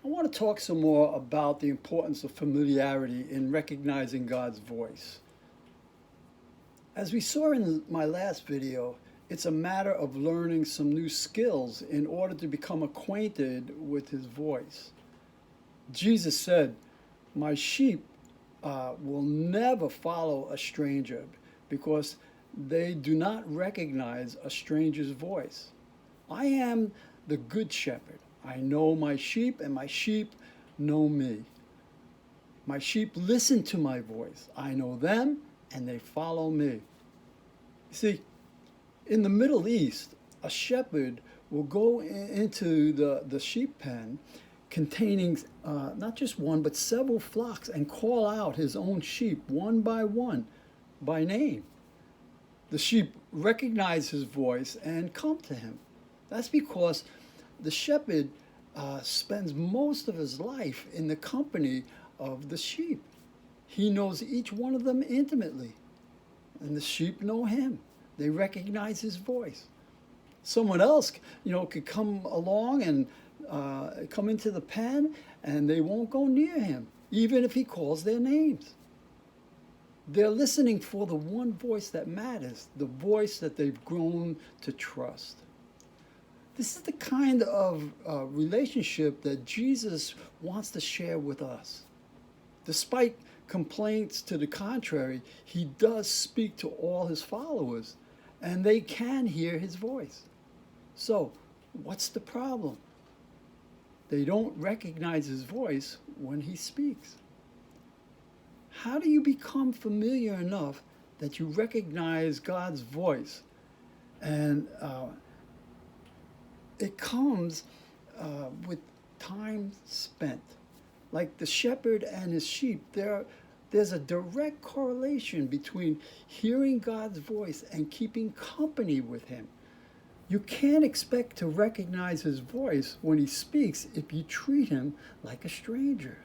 I want to talk some more about the importance of familiarity in recognizing God's voice. As we saw in my last video, it's a matter of learning some new skills in order to become acquainted with His voice. Jesus said, "My sheep will never follow a stranger because they do not recognize a stranger's voice. I am the good shepherd. I know my sheep, and my sheep know me. My sheep listen to my voice. I know them, and they follow me." You see, in the Middle East, a shepherd will go into the sheep pen containing not just one, but several flocks and call out his own sheep one by name. The sheep recognize his voice and come to him. That's because the shepherd spends most of his life in the company of the sheep. He knows each one of them intimately, and the sheep know him. They recognize his voice. Someone else, could come along and come into the pen, and they won't go near him, even if he calls their names. They're listening for the one voice that matters, the voice that they've grown to trust. This is the kind of relationship that Jesus wants to share with us. Despite complaints to the contrary, he does speak to all his followers, and they can hear his voice. So, what's the problem? They don't recognize his voice when he speaks. How do you become familiar enough that you recognize God's voice? And it comes with time spent. Like the shepherd and his sheep, there's a direct correlation between hearing God's voice and keeping company with him. You can't expect to recognize his voice when he speaks if you treat him like a stranger.